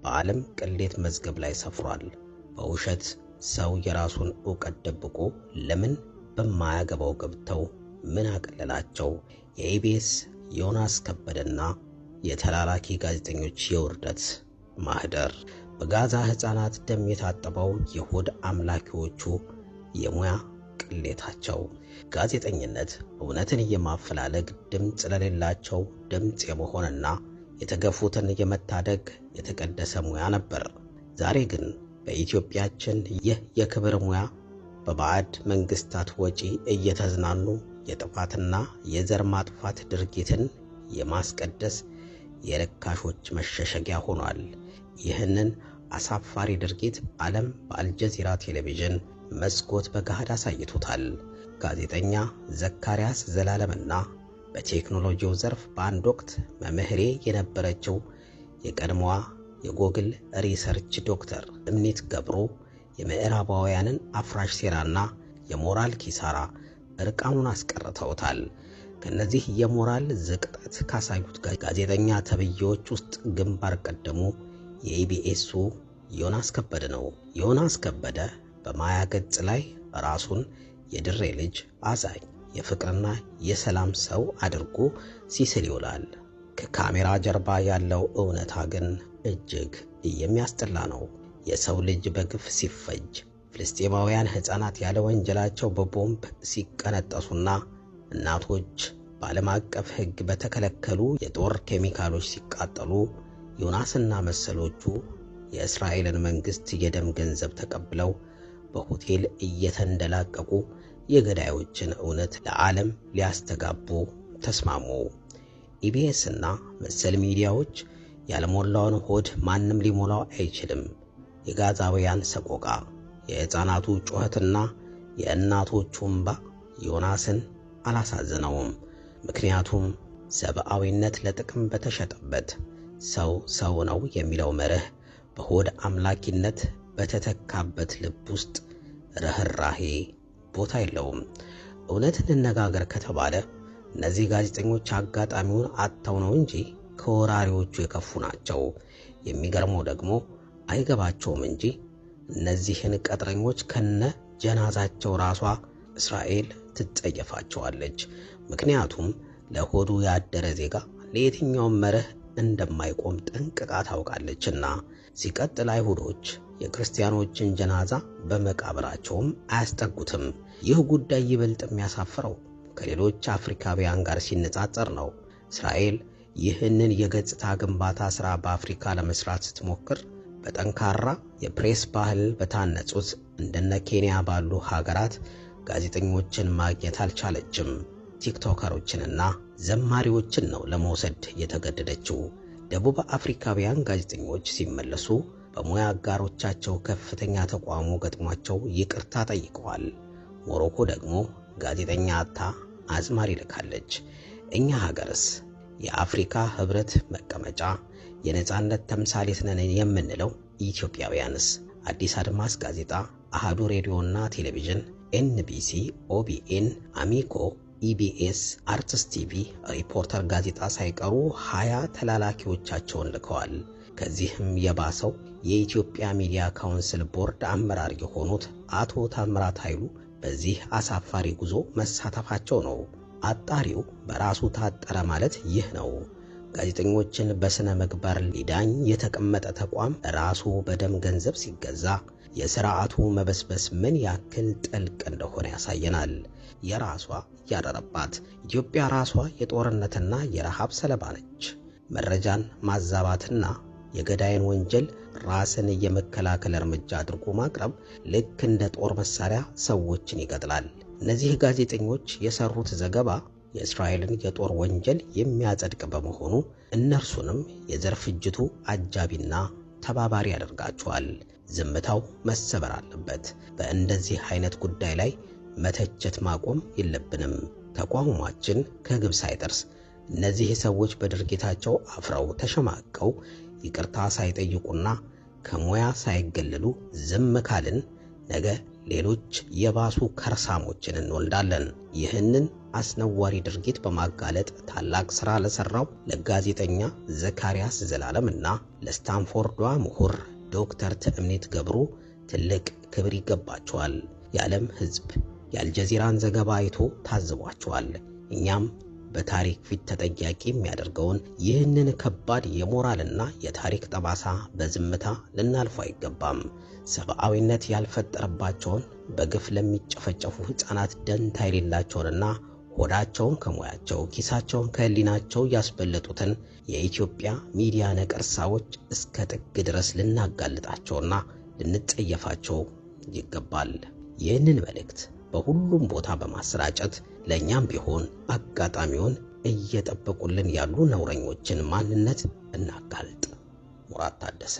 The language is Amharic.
በዓለም ቅሌት መዝገብ ላይ ሰፍሯል። በውሸት ሰው የራሱን ዕውቀት ደብቆ ለምን በማያገባው ገብተው ምን አቀለላቸው? የኢቢኤስ ዮናስ ከበደና የተላላኪ ጋዜጠኞች የውርደት ማህደር። በጋዛ ሕፃናት ደም የታጠበው የሆድ አምላኪዎቹ የሙያ ቅሌታቸው። ጋዜጠኝነት እውነትን የማፈላለግ ድምፅ ለሌላቸው ድምፅ የመሆንና የተገፉትን የመታደግ የተቀደሰ ሙያ ነበር። ዛሬ ግን በኢትዮጵያችን ይህ የክብር ሙያ በባዕድ መንግስታት ወጪ እየተዝናኑ የጥፋትና የዘር ማጥፋት ድርጊትን የማስቀደስ የረካሾች መሸሸጊያ ሆኗል። ይህንን አሳፋሪ ድርጊት ዓለም በአልጀዚራ ቴሌቪዥን መስኮት በገሃድ አሳይቶታል። ጋዜጠኛ ዘካርያስ ዘላለምና በቴክኖሎጂው ዘርፍ በአንድ ወቅት መምህሬ የነበረችው የቀድሞዋ የጎግል ሪሰርች ዶክተር እምኒት ገብሩ የምዕራባውያንን አፍራሽ ሴራና የሞራል ኪሳራ እርቃኑን አስቀርተውታል። ከነዚህ የሞራል ዝቅጠት ካሳዩት ጋዜጠኛ ተብዬዎች ውስጥ ግንባር ቀደሙ የኢቢኤሱ ዮናስ ከበደ ነው። ዮናስ ከበደ በማያ ገጽ ላይ ራሱን የድሬ ልጅ አዛኝ፣ የፍቅርና የሰላም ሰው አድርጎ ሲስል ይውላል። ከካሜራ ጀርባ ያለው እውነታ ግን እጅግ የሚያስጠላ ነው። የሰው ልጅ በግፍ ሲፈጅ፣ ፍልስጤማውያን ሕፃናት ያለ ወንጀላቸው በቦምብ ሲቀነጠሱና እናቶች በዓለም አቀፍ ሕግ በተከለከሉ የጦር ኬሚካሎች ሲቃጠሉ ዮናስና መሰሎቹ የእስራኤልን መንግስት የደም ገንዘብ ተቀብለው በሆቴል እየተንደላቀቁ የገዳዮችን እውነት ለዓለም ሊያስተጋቡ ተስማሙ። ኢቢኤስና መሰል ሚዲያዎች ያልሞላውን ሆድ ማንም ሊሞላው አይችልም። የጋዛውያን ሰቆቃ፣ የሕፃናቱ ጩኸትና የእናቶቹ እንባ ዮናስን አላሳዘነውም። ምክንያቱም ሰብአዊነት ለጥቅም በተሸጠበት ሰው ሰው ነው የሚለው መርህ በሆድ አምላኪነት በተተካበት ልብ ውስጥ ርህራሄ ቦታ የለውም። እውነት እንነጋገር ከተባለ እነዚህ ጋዜጠኞች አጋጣሚውን አጥተው ነው እንጂ ከወራሪዎቹ የከፉ ናቸው። የሚገርመው ደግሞ አይገባቸውም እንጂ እነዚህን ቀጥረኞች ከነ ጀናዛቸው ራሷ እስራኤል ትጸየፋቸዋለች። ምክንያቱም ለሆዱ ያደረ ዜጋ ለየትኛውም መርህ እንደማይቆም ጠንቅቃ ታውቃለችና። ሲቀጥል አይሁዶች የክርስቲያኖችን ጀናዛ በመቃብራቸውም አያስጠጉትም። ይህ ጉዳይ ይበልጥ የሚያሳፍረው ከሌሎች አፍሪካውያን ጋር ሲነጻጸር ነው። እስራኤል ይህንን የገጽታ ግንባታ ሥራ በአፍሪካ ለመስራት ስትሞክር በጠንካራ የፕሬስ ባህል በታነጹት እንደነ ኬንያ ባሉ ሀገራት ጋዜጠኞችን ማግኘት አልቻለችም። ቲክቶከሮችንና ዘማሪዎችን ነው ለመውሰድ የተገደደችው። ደቡብ አፍሪካውያን ጋዜጠኞች ሲመለሱ በሙያ አጋሮቻቸው ከፍተኛ ተቋሙ ገጥሟቸው ይቅርታ ጠይቀዋል። ሞሮኮ ደግሞ ጋዜጠኛ አታ አዝማሪ ልካለች። እኛ ሀገርስ የአፍሪካ ህብረት መቀመጫ የነጻነት ተምሳሌት ነን የምንለው ኢትዮጵያውያንስ? አዲስ አድማስ ጋዜጣ፣ አሃዱ ሬዲዮና ቴሌቪዥን፣ ኤንቢሲ፣ ኦቢኤን፣ አሚኮ፣ ኢቢኤስ፣ አርትስ ቲቪ፣ ሪፖርተር ጋዜጣ ሳይቀሩ 20 ተላላኪዎቻቸውን ልከዋል። ከዚህም የባሰው የኢትዮጵያ ሚዲያ ካውንስል ቦርድ አመራር የሆኑት አቶ ታምራት ኃይሉ በዚህ አሳፋሪ ጉዞ መሳተፋቸው ነው። አጣሪው በራሱ ታጠረ ማለት ይህ ነው። ጋዜጠኞችን በስነ ምግባር ሊዳኝ የተቀመጠ ተቋም ራሱ በደም ገንዘብ ሲገዛ የሥርዓቱ መበስበስ ምን ያክል ጥልቅ እንደሆነ ያሳየናል። የራሷ ያደረባት ኢትዮጵያ ራሷ የጦርነትና የረሃብ ሰለባ ነች። መረጃን ማዛባትና የገዳይን ወንጀል ራስን የመከላከል እርምጃ አድርጎ ማቅረብ ልክ እንደ ጦር መሳሪያ ሰዎችን ይገድላል። እነዚህ ጋዜጠኞች የሰሩት ዘገባ የእስራኤልን የጦር ወንጀል የሚያጸድቅ በመሆኑ እነርሱንም የዘር ፍጅቱ አጃቢና ተባባሪ ያደርጋቸዋል። ዝምታው መሰበር አለበት። በእንደዚህ አይነት ጉዳይ ላይ መተቸት ማቆም የለብንም። ተቋማችን ከግብ ሳይደርስ እነዚህ ሰዎች በድርጊታቸው አፍረው ተሸማቀው ይቅርታ ሳይጠይቁና ከሙያ ሳይገለሉ ዝም ካልን ነገ ሌሎች የባሱ ከርሳሞችን እንወልዳለን። ይህንን አስነዋሪ ድርጊት በማጋለጥ ታላቅ ሥራ ለሠራው ለጋዜጠኛ ዘካርያስ ዘላለምና ለስታንፎርዷ ምሁር ዶክተር ትዕምኒት ገብሩ ትልቅ ክብር ይገባቸዋል። የዓለም ሕዝብ የአልጀዚራን ዘገባ አይቶ ታዝቧቸዋል። እኛም በታሪክ ፊት ተጠያቂ የሚያደርገውን ይህንን ከባድ የሞራልና የታሪክ ጠባሳ በዝምታ ልናልፈው አይገባም። ሰብአዊነት ያልፈጠረባቸውን በግፍ ለሚጨፈጨፉ ሕፃናት ደንታ የሌላቸውንና ሆዳቸውን ከሙያቸው ኪሳቸውን ከህሊናቸው ያስበለጡትን የኢትዮጵያ ሚዲያ ነቀርሳዎች እስከ ጥግ ድረስ ልናጋልጣቸውና ልንጸየፋቸው ይገባል። ይህንን መልእክት በሁሉም ቦታ በማሰራጨት ለኛም ቢሆን አጋጣሚውን እየጠበቁልን ያሉ ነውረኞችን ማንነት እናጋልጥ። ሙራት ታደሰ